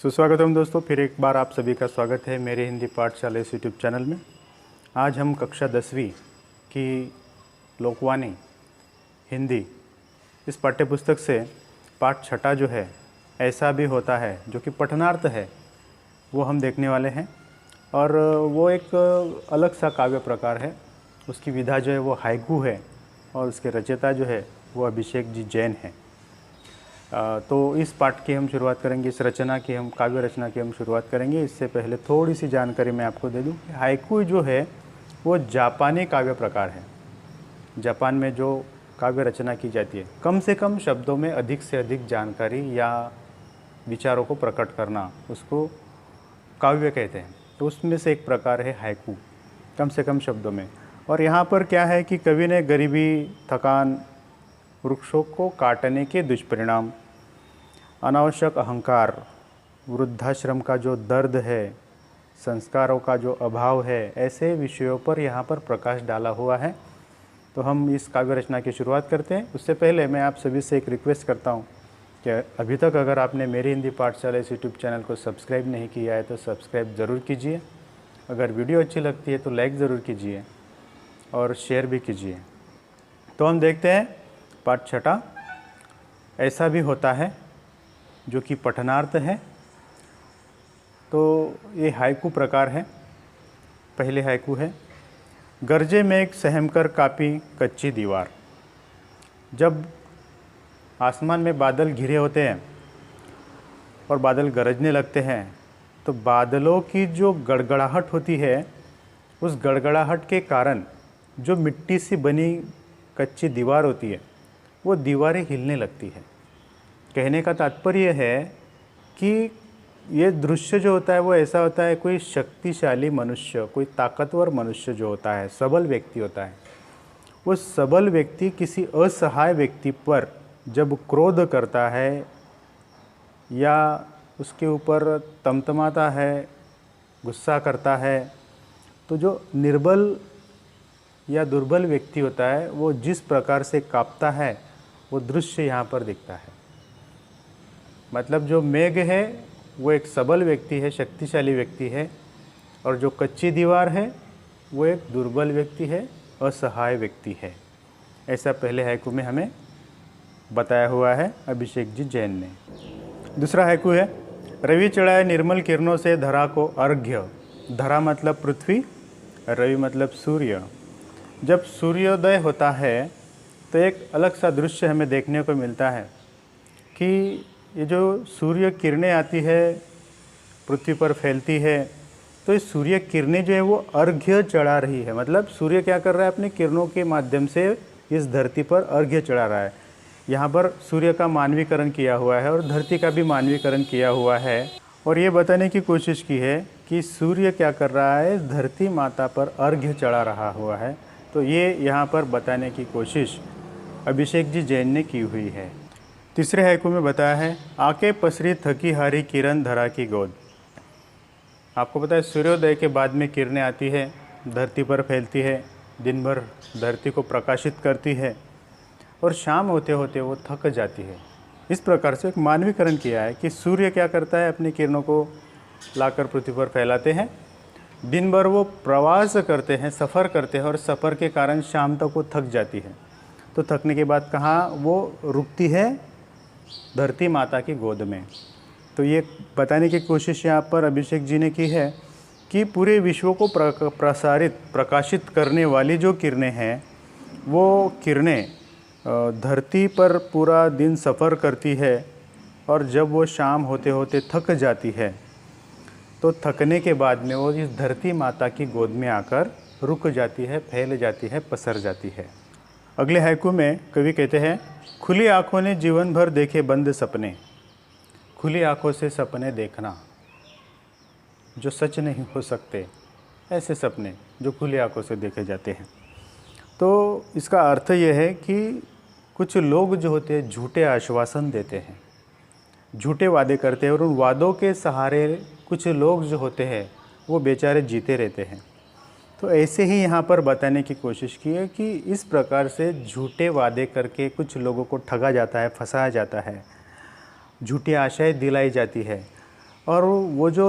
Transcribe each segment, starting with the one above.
सुस्वागतम दोस्तों, फिर एक बार आप सभी का स्वागत है मेरे हिंदी पाठशाला इस यूट्यूब चैनल में। आज हम कक्षा 10वीं की लोकवाणी हिंदी इस पाठ्यपुस्तक से पाठ छठा जो है ऐसा भी होता है, जो कि पठनार्थ है, वो हम देखने वाले हैं। और वो एक अलग सा काव्य प्रकार है। उसकी विधा जो है वो हाइकू है और उसके रचयिता जो है वो अभिषेक जी जैन हैं। तो इस पाठ की हम शुरुआत करेंगे, इस रचना की हम काव्य रचना की हम शुरुआत करेंगे। इससे पहले थोड़ी सी जानकारी मैं आपको दे दूं कि हाइकू जो है वो जापानी काव्य प्रकार है। जापान में जो काव्य रचना की जाती है, कम से कम शब्दों में अधिक से अधिक जानकारी या विचारों को प्रकट करना, उसको काव्य कहते हैं। तो उसमें से एक प्रकार है हाइकू, कम से कम शब्दों में। और यहाँ पर क्या है कि कवि ने गरीबी, थकान, वृक्षों को काटने के दुष्परिणाम, अनावश्यक अहंकार, वृद्धाश्रम का जो दर्द है, संस्कारों का जो अभाव है, ऐसे विषयों पर यहाँ पर प्रकाश डाला हुआ है। तो हम इस काव्य रचना की शुरुआत करते हैं। उससे पहले मैं आप सभी से एक रिक्वेस्ट करता हूँ कि अभी तक अगर आपने मेरी हिंदी पाठशाला इस यूट्यूब चैनल को सब्सक्राइब नहीं किया है तो सब्सक्राइब ज़रूर कीजिए। अगर वीडियो अच्छी लगती है तो लाइक ज़रूर कीजिए और शेयर भी कीजिए। तो हम देखते हैं पाठ छठा, ऐसा भी होता है, जो कि पठनार्थ है। तो ये हाइकू प्रकार है। पहले हाइकू है, गरजे मेघ सहम कर कापी कच्ची दीवार। जब आसमान में बादल घिरे होते हैं और बादल गरजने लगते हैं, तो बादलों की जो गड़गड़ाहट होती है, उस गड़गड़ाहट के कारण जो मिट्टी से बनी कच्ची दीवार होती है, वो दीवारें हिलने लगती है। कहने का तात्पर्य है कि ये दृश्य जो होता है वो ऐसा होता है, कोई शक्तिशाली मनुष्य, कोई ताकतवर मनुष्य जो होता है, सबल व्यक्ति होता है, वो सबल व्यक्ति किसी असहाय व्यक्ति पर जब क्रोध करता है या उसके ऊपर तमतमाता है, गुस्सा करता है, तो जो निर्बल या दुर्बल व्यक्ति होता है वो जिस प्रकार से कांपता है, वो दृश्य यहाँ पर दिखता है। मतलब जो मेघ है वो एक सबल व्यक्ति है, शक्तिशाली व्यक्ति है, और जो कच्ची दीवार है वो एक दुर्बल व्यक्ति है, असहाय व्यक्ति है। ऐसा पहले हाइकू में हमें बताया हुआ है अभिषेक जी जैन ने। दूसरा हाइकू है, रवि चढ़ाए निर्मल किरणों से धरा को अर्घ्य। धरा मतलब पृथ्वी, रवि मतलब सूर्य। जब सूर्योदय होता है तो एक अलग सा दृश्य हमें देखने को मिलता है कि ये जो सूर्य किरणें आती है, पृथ्वी पर फैलती है, तो ये सूर्य किरणें जो है वो अर्घ्य चढ़ा रही है। मतलब सूर्य क्या कर रहा है, अपनी किरणों के माध्यम से इस धरती पर अर्घ्य चढ़ा रहा है। यहाँ पर सूर्य का मानवीकरण किया हुआ है और धरती का भी मानवीकरण किया हुआ है, और ये बताने की कोशिश की है कि सूर्य क्या कर रहा है, धरती माता पर अर्घ्य चढ़ा रहा हुआ है। तो ये यहाँ पर बताने की कोशिश अभिषेक जी जैन ने की हुई है। तीसरे हाइकू में बताया है, आके पसरी थकी हारी किरण धरा की गोद। आपको पता है सूर्योदय के बाद में किरणें आती है, धरती पर फैलती है, दिन भर धरती को प्रकाशित करती है, और शाम होते होते वो थक जाती है। इस प्रकार से एक मानवीकरण किया है कि सूर्य क्या करता है, अपनी किरणों को लाकर पृथ्वी पर फैलाते हैं, दिन भर वो प्रवास करते हैं, सफ़र करते हैं, और सफ़र के कारण शाम तक वो थक जाती है। तो थकने के बाद कहाँ वो रुकती है, धरती माता की गोद में। तो ये बताने की कोशिश यहाँ पर अभिषेक जी ने की है कि पूरे विश्व को प्रकाशित करने वाली जो किरणें हैं, वो किरणें धरती पर पूरा दिन सफ़र करती है, और जब वो शाम होते होते थक जाती है, तो थकने के बाद में वो इस धरती माता की गोद में आकर रुक जाती है, फैल जाती है, पसर जाती है। अगले हाइकू में कवि कहते हैं, खुली आँखों ने जीवन भर देखे बंद सपने। खुली आँखों से सपने देखना जो सच नहीं हो सकते, ऐसे सपने जो खुली आँखों से देखे जाते हैं। तो इसका अर्थ यह है कि कुछ लोग जो होते हैं झूठे आश्वासन देते हैं, झूठे वादे करते हैं, और उन वादों के सहारे कुछ लोग जो होते हैं वो बेचारे जीते रहते हैं। तो ऐसे ही यहाँ पर बताने की कोशिश की है कि इस प्रकार से झूठे वादे करके कुछ लोगों को ठगा जाता है, फंसाया जाता है, झूठी आशाएं दिलाई जाती है, और वो जो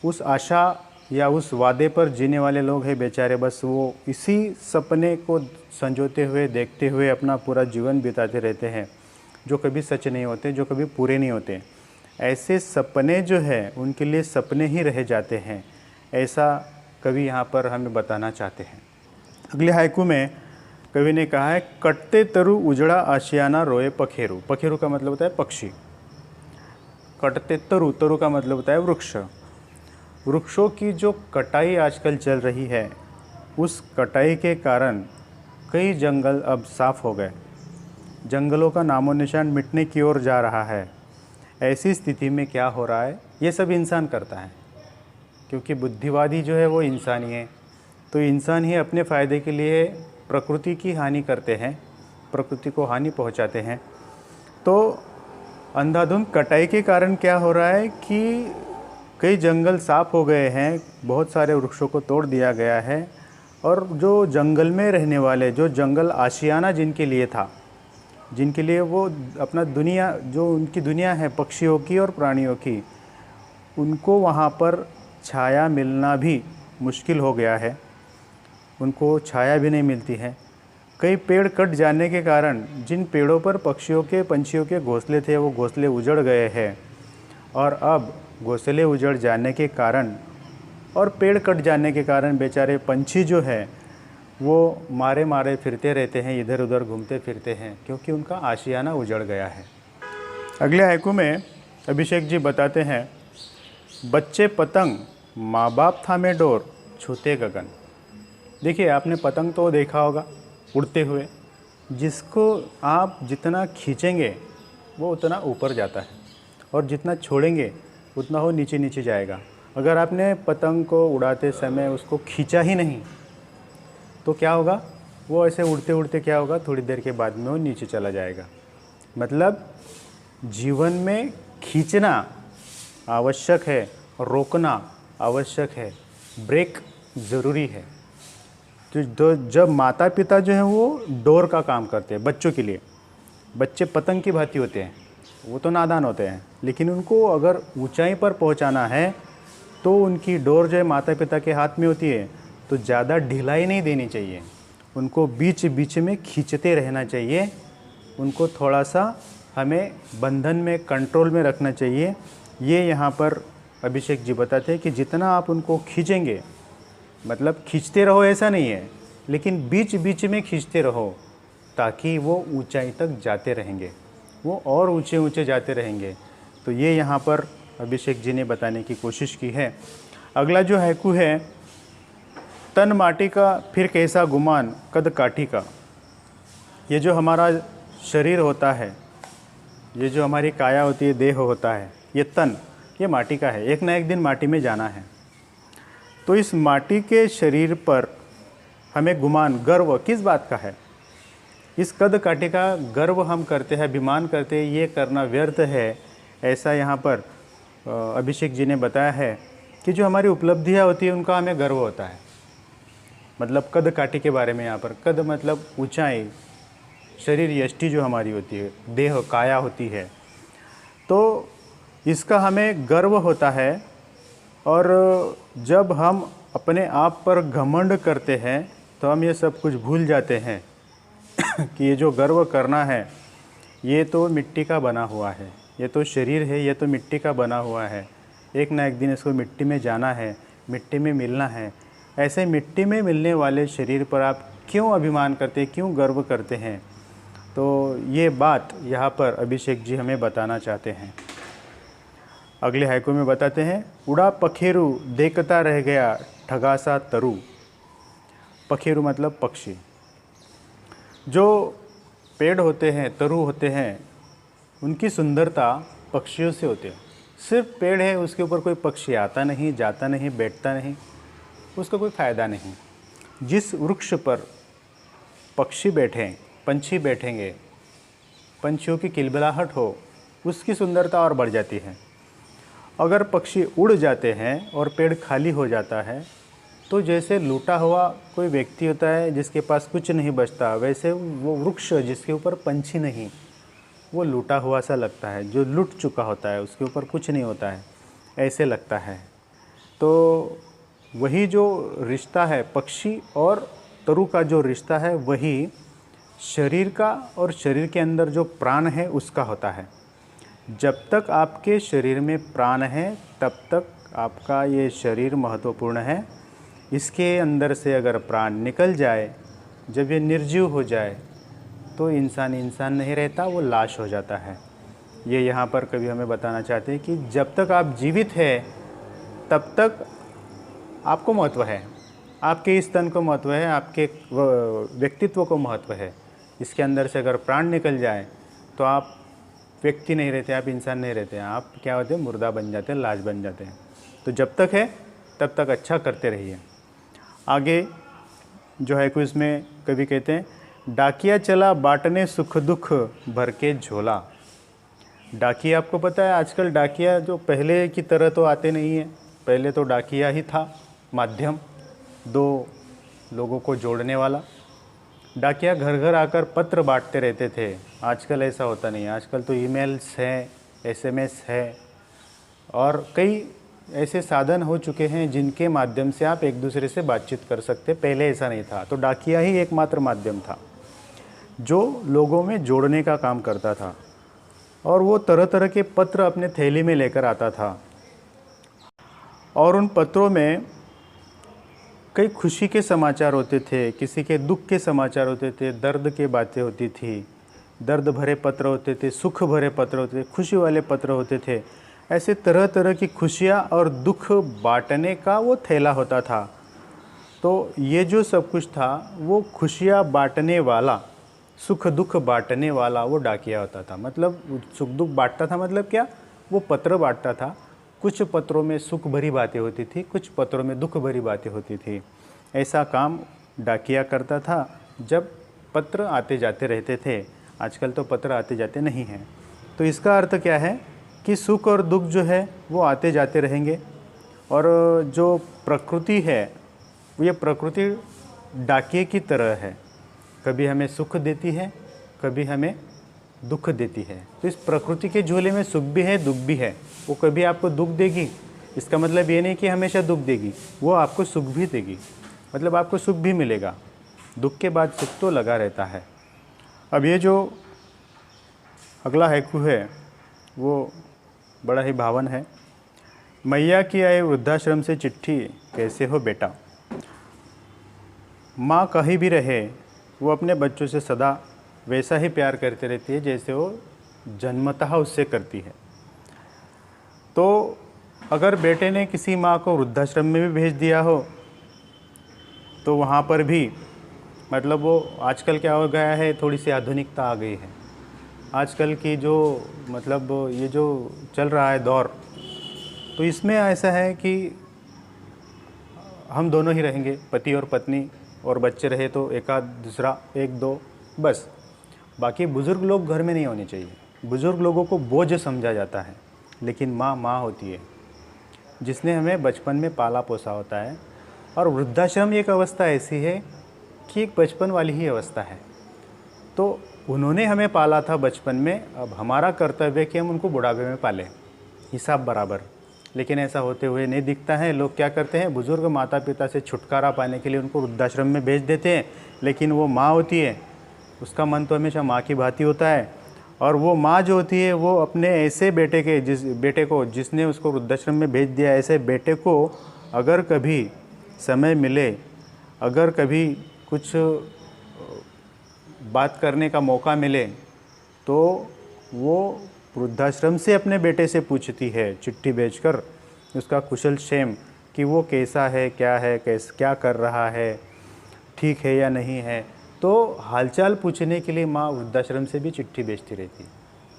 उस आशा या उस वादे पर जीने वाले लोग हैं बेचारे, बस वो इसी सपने को संजोते हुए देखते हुए अपना पूरा जीवन बिताते रहते हैं, जो कभी सच नहीं होते, जो कभी पूरे नहीं होते। ऐसे सपने जो है उनके लिए सपने ही रह जाते हैं, ऐसा कवि यहाँ पर हमें बताना चाहते हैं। अगले हाइकू में कवि ने कहा है, कटते तरु उजड़ा आशियाना रोए पखेरु। पखेरु का मतलब होता है पक्षी। कटते तरु, तरु का मतलब होता है वृक्ष। वृक्षों की जो कटाई आजकल चल रही है, उस कटाई के कारण कई जंगल अब साफ़ हो गए, जंगलों का नामो निशान मिटने की ओर जा रहा है। ऐसी स्थिति में क्या हो रहा है, ये सब इंसान करता है, क्योंकि बुद्धिवादी जो है वो इंसान ही है। तो इंसान ही अपने फ़ायदे के लिए प्रकृति की हानि करते हैं, प्रकृति को हानि पहुंचाते हैं। तो अंधाधुंध कटाई के कारण क्या हो रहा है कि कई जंगल साफ़ हो गए हैं, बहुत सारे वृक्षों को तोड़ दिया गया है, और जो जंगल में रहने वाले, जो जंगल आशियाना जिनके लिए था, जिनके लिए वो अपना दुनिया, जो उनकी दुनिया है पक्षियों की और प्राणियों की, उनको वहाँ पर छाया मिलना भी मुश्किल हो गया है, उनको छाया भी नहीं मिलती है। कई पेड़ कट जाने के कारण जिन पेड़ों पर पक्षियों के, पंछियों के घोंसले थे, वो घोंसले उजड़ गए हैं, और अब घोंसले उजड़ जाने के कारण और पेड़ कट जाने के कारण बेचारे पंछी जो है वो मारे मारे फिरते रहते हैं, इधर उधर घूमते फिरते हैं, क्योंकि उनका आशियाना उजड़ गया है। अगले हाइकू में अभिषेक जी बताते हैं, बच्चे पतंग माँ बाप थामे डोर छूते गगन। देखिए, आपने पतंग तो देखा होगा उड़ते हुए, जिसको आप जितना खींचेंगे वो उतना ऊपर जाता है, और जितना छोड़ेंगे उतना वो नीचे नीचे जाएगा। अगर आपने पतंग को उड़ाते समय उसको खींचा ही नहीं तो क्या होगा, वो ऐसे उड़ते उड़ते क्या होगा, थोड़ी देर के बाद में वो नीचे चला जाएगा। मतलब जीवन में खींचना आवश्यक है, रोकना आवश्यक है, ब्रेक ज़रूरी है। तो जब माता पिता जो हैं वो डोर का काम करते हैं बच्चों के लिए, बच्चे पतंग की भांति होते हैं, वो तो नादान होते हैं, लेकिन उनको अगर ऊंचाई पर पहुंचाना है तो उनकी डोर जो है माता पिता के हाथ में होती है, तो ज़्यादा ढिलाई नहीं देनी चाहिए, उनको बीच बीच में खींचते रहना चाहिए, उनको थोड़ा सा हमें बंधन में, कंट्रोल में रखना चाहिए। ये यहाँ पर अभिषेक जी बताते हैं कि जितना आप उनको खींचेंगे, मतलब खींचते रहो ऐसा नहीं है, लेकिन बीच बीच में खींचते रहो, ताकि वो ऊंचाई तक जाते रहेंगे, वो और ऊंचे ऊंचे जाते रहेंगे। तो ये यहाँ पर अभिषेक जी ने बताने की कोशिश की है। अगला जो हाइकू है, तन माटी का फिर कैसा गुमान कद काठी का। ये जो हमारा शरीर होता है, ये जो हमारी काया होती है, देह होता है, ये तन, ये माटी का है, एक ना एक दिन माटी में जाना है। तो इस माटी के शरीर पर हमें गुमान, गर्व किस बात का है? इस कद काठी का गर्व हम करते हैं, अभिमान करते हैं, ये करना व्यर्थ है। ऐसा यहाँ पर अभिषेक जी ने बताया है कि जो हमारी उपलब्धियाँ होती है उनका हमें गर्व होता है। मतलब कद काठी के बारे में यहाँ पर, कद मतलब ऊंचाई, शरीर यष्टि जो हमारी होती है, देह काया होती है, तो इसका हमें गर्व होता है। और जब हम अपने आप पर घमंड करते हैं तो हम ये सब कुछ भूल जाते हैं कि ये जो गर्व करना है, ये तो मिट्टी का बना हुआ है, ये तो शरीर है, ये तो मिट्टी का बना हुआ है, एक ना एक दिन इसको मिट्टी में जाना है, मिट्टी में मिलना है। ऐसे मिट्टी में मिलने वाले शरीर पर आप क्यों अभिमान करते हैं, क्यों गर्व करते हैं? तो ये बात यहाँ पर अभिषेक जी हमें बताना चाहते हैं। अगले हाइकू में बताते हैं, उड़ा पखेरु देखता रह गया ठगासा तरु। पखेरु मतलब पक्षी। जो पेड़ होते हैं, तरु होते हैं, उनकी सुंदरता पक्षियों से होती है। सिर्फ पेड़ है, उसके ऊपर कोई पक्षी आता नहीं, जाता नहीं, बैठता नहीं, उसका कोई फ़ायदा नहीं। जिस वृक्ष पर पक्षी बैठें, पंछी बैठेंगे, पंछियों की किलबिलाहट हो, उसकी सुंदरता और बढ़ जाती है। अगर पक्षी उड़ जाते हैं और पेड़ खाली हो जाता है, तो जैसे लूटा हुआ कोई व्यक्ति होता है जिसके पास कुछ नहीं बचता, वैसे वो वृक्ष जिसके ऊपर पंछी नहीं, वो लूटा हुआ सा लगता है, जो लुट चुका होता है, उसके ऊपर कुछ नहीं होता है, ऐसे लगता है। तो वही जो रिश्ता है पक्षी और तरु का जो रिश्ता है, वही शरीर का और शरीर के अंदर जो प्राण है उसका होता है। जब तक आपके शरीर में प्राण है तब तक आपका ये शरीर महत्वपूर्ण है। इसके अंदर से अगर प्राण निकल जाए, जब ये निर्जीव हो जाए, तो इंसान नहीं रहता, वो लाश हो जाता है। ये यहाँ पर कभी हमें बताना चाहते हैं कि जब तक आप जीवित हैं तब तक आपको महत्व है, आपके इस तन को महत्व है, आपके व्यक्तित्व को महत्व है। इसके अंदर से अगर प्राण निकल जाए तो आप व्यक्ति नहीं रहते, आप इंसान नहीं रहते, आप क्या होते हैं, मुर्दा बन जाते हैं, लाश बन जाते हैं। तो जब तक है तब तक अच्छा करते रहिए। आगे जो है कुछ इसमें कभी कहते हैं, डाकिया चला बांटने सुख दुख भर के झोला। डाकिया, आपको पता है आजकल डाकिया जो पहले की तरह तो आते नहीं है। पहले तो डाकिया ही था माध्यम, दो लोगों को जोड़ने वाला। डाकिया घर घर आकर पत्र बांटते रहते थे। आजकल ऐसा होता नहीं है। आजकल तो ईमेल्स हैं, एसएमएस है और कई ऐसे साधन हो चुके हैं जिनके माध्यम से आप एक दूसरे से बातचीत कर सकते। पहले ऐसा नहीं था। तो डाकिया ही एकमात्र माध्यम था जो लोगों में जोड़ने का काम करता था। और वो तरह तरह के पत्र अपने थैली में लेकर आता था और उन पत्रों में कई खुशी के समाचार होते थे, किसी के दुख के समाचार होते थे, दर्द के बातें होती थी, दर्द भरे पत्र होते थे, सुख भरे पत्र होते थे, खुशी वाले पत्र होते थे। ऐसे तरह तरह की खुशियाँ और दुख बांटने का वो थैला होता था। तो ये जो सब कुछ था वो खुशियाँ बांटने वाला, सुख दुख बांटने वाला वो डाकिया होता था। मतलब सुख दुख बांटता था, मतलब क्या, वो पत्र बांटता था। कुछ पत्रों में सुख भरी बातें होती थी, कुछ पत्रों में दुख भरी बातें होती थी। ऐसा काम डाकिया करता था जब पत्र आते जाते रहते थे। आजकल तो पत्र आते जाते नहीं हैं। तो इसका अर्थ क्या है कि सुख और दुख जो है वो आते जाते रहेंगे। और जो प्रकृति है, ये प्रकृति डाकिए की तरह है, कभी हमें सुख देती है, कभी हमें दुख देती है। तो इस प्रकृति के झोले में सुख भी है, दुख भी है। वो कभी आपको दुख देगी, इसका मतलब ये नहीं कि हमेशा दुख देगी, वो आपको सुख भी देगी। मतलब आपको सुख भी मिलेगा, दुख के बाद सुख तो लगा रहता है। अब ये जो अगला हैकू है वो बड़ा ही भावन है। मैया की आए वृद्धाश्रम से चिट्ठी, कैसे हो बेटा। माँ कहीं भी रहे वो अपने बच्चों से सदा वैसा ही प्यार करती रहती है जैसे वो जन्मतः उससे करती है। तो अगर बेटे ने किसी माँ को वृद्धाश्रम में भी भेज दिया हो तो वहाँ पर भी मतलब वो आजकल क्या हो गया है, थोड़ी सी आधुनिकता आ गई है। आजकल की जो मतलब ये जो चल रहा है दौर, तो इसमें ऐसा है कि हम दोनों ही रहेंगे, पति और पत्नी, और बच्चे रहे तो एक आध दूसरा, एक दो, बस। बाकी बुज़ुर्ग लोग घर में नहीं होने चाहिए। बुज़ुर्ग लोगों को बोझ समझा जाता है, लेकिन माँ माँ होती है जिसने हमें बचपन में पाला पोसा होता है। और वृद्धाश्रम एक अवस्था ऐसी है कि एक बचपन वाली ही अवस्था है। तो उन्होंने हमें पाला था बचपन में, अब हमारा कर्तव्य है कि हम उनको बुढ़ापे में पालें, हिसाब बराबर। लेकिन ऐसा होते हुए नहीं दिखता है। लोग क्या करते हैं, बुज़ुर्ग माता पिता से छुटकारा पाने के लिए उनको वृद्धाश्रम में भेज देते हैं, लेकिन वो माँ होती है, उसका मन तो हमेशा माँ की भांति होता है। और वो माँ जो होती है वो अपने ऐसे बेटे को जिसने उसको वृद्धाश्रम में भेज दिया, ऐसे बेटे को अगर कभी समय मिले, अगर कभी कुछ बात करने का मौका मिले, तो वो वृद्धाश्रम से अपने बेटे से पूछती है चिट्ठी भेजकर उसका कुशल क्षेम, कि वो कैसा है, क्या कर रहा है, ठीक है या नहीं है। तो हालचाल पूछने के लिए माँ वृद्धाश्रम से भी चिट्ठी भेजती रहती।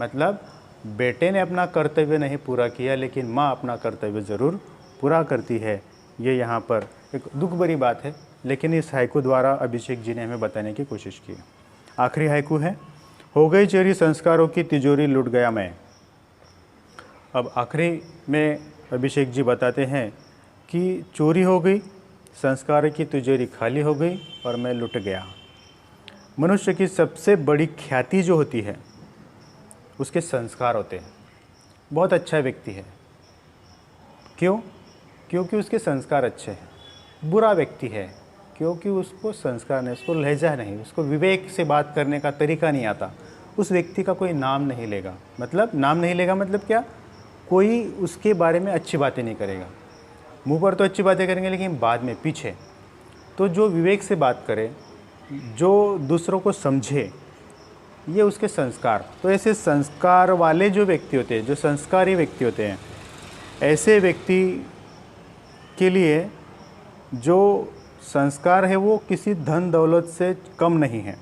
मतलब बेटे ने अपना कर्तव्य नहीं पूरा किया, लेकिन माँ अपना कर्तव्य ज़रूर पूरा करती है। ये यहाँ पर एक दुख भरी बात है, लेकिन इस हाइकू द्वारा अभिषेक जी ने हमें बताने की कोशिश की। आखिरी हाइकू है, हो गई चोरी संस्कारों की तिजोरी लूट गया मैं। अब आखिरी में अभिषेक जी बताते हैं कि चोरी हो गई, संस्कार की तिजोरी खाली हो गई और मैं लुट गया। मनुष्य की सबसे बड़ी ख्याति जो होती है उसके संस्कार होते हैं। बहुत अच्छा व्यक्ति है, क्यों? क्योंकि उसके संस्कार अच्छे हैं। बुरा व्यक्ति है क्योंकि उसको संस्कार नहीं, उसको लहजा नहीं, उसको विवेक से बात करने का तरीका नहीं आता। उस व्यक्ति का कोई नाम नहीं लेगा, मतलब नाम नहीं लेगा मतलब क्या? कोई उसके बारे में अच्छी बातें नहीं करेगा। मुंह पर तो अच्छी बातें करेंगे लेकिन बाद में पीछे। तो जो विवेक से बात करे, जो दूसरों को समझे, ये उसके संस्कार। तो ऐसे संस्कार वाले जो व्यक्ति होते हैं, जो संस्कारी व्यक्ति होते हैं, ऐसे व्यक्ति के लिए जो संस्कार है वो किसी धन दौलत से कम नहीं है।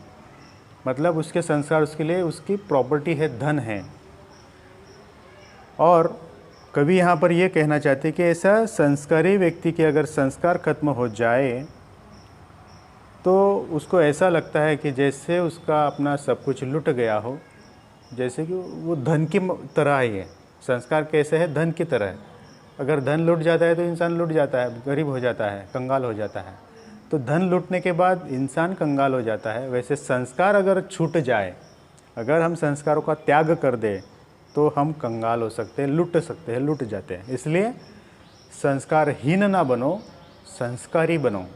मतलब उसके संस्कार, उसके लिए उसकी प्रॉपर्टी है, धन है। और कवि यहाँ पर ये कहना चाहते हैं कि ऐसा संस्कारी व्यक्ति के अगर संस्कार खत्म हो जाए तो उसको ऐसा लगता है कि जैसे उसका अपना सब कुछ लुट गया हो, जैसे कि वो धन की तरह ही है। संस्कार कैसे है? धन की तरह है। अगर धन लुट जाता है तो इंसान लुट जाता है, गरीब हो जाता है, कंगाल हो जाता है। तो धन लुटने के बाद इंसान कंगाल हो जाता है। वैसे संस्कार अगर छूट जाए, अगर हम संस्कारों का त्याग कर दें तो हम कंगाल हो सकते हैं, लुट सकते हैं, लुट जाते हैं। इसलिए संस्कारहीन ना बनो, संस्कारी बनो।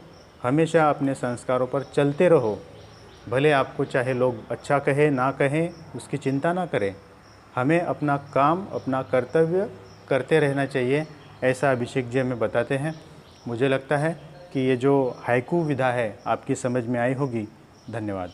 हमेशा अपने संस्कारों पर चलते रहो। भले आपको चाहे लोग अच्छा कहे ना कहें, उसकी चिंता ना करें। हमें अपना काम, अपना कर्तव्य करते रहना चाहिए, ऐसा अभिषेक जी हमें बताते हैं। मुझे लगता है कि ये जो हाइकू विधा है आपकी समझ में आई होगी। धन्यवाद।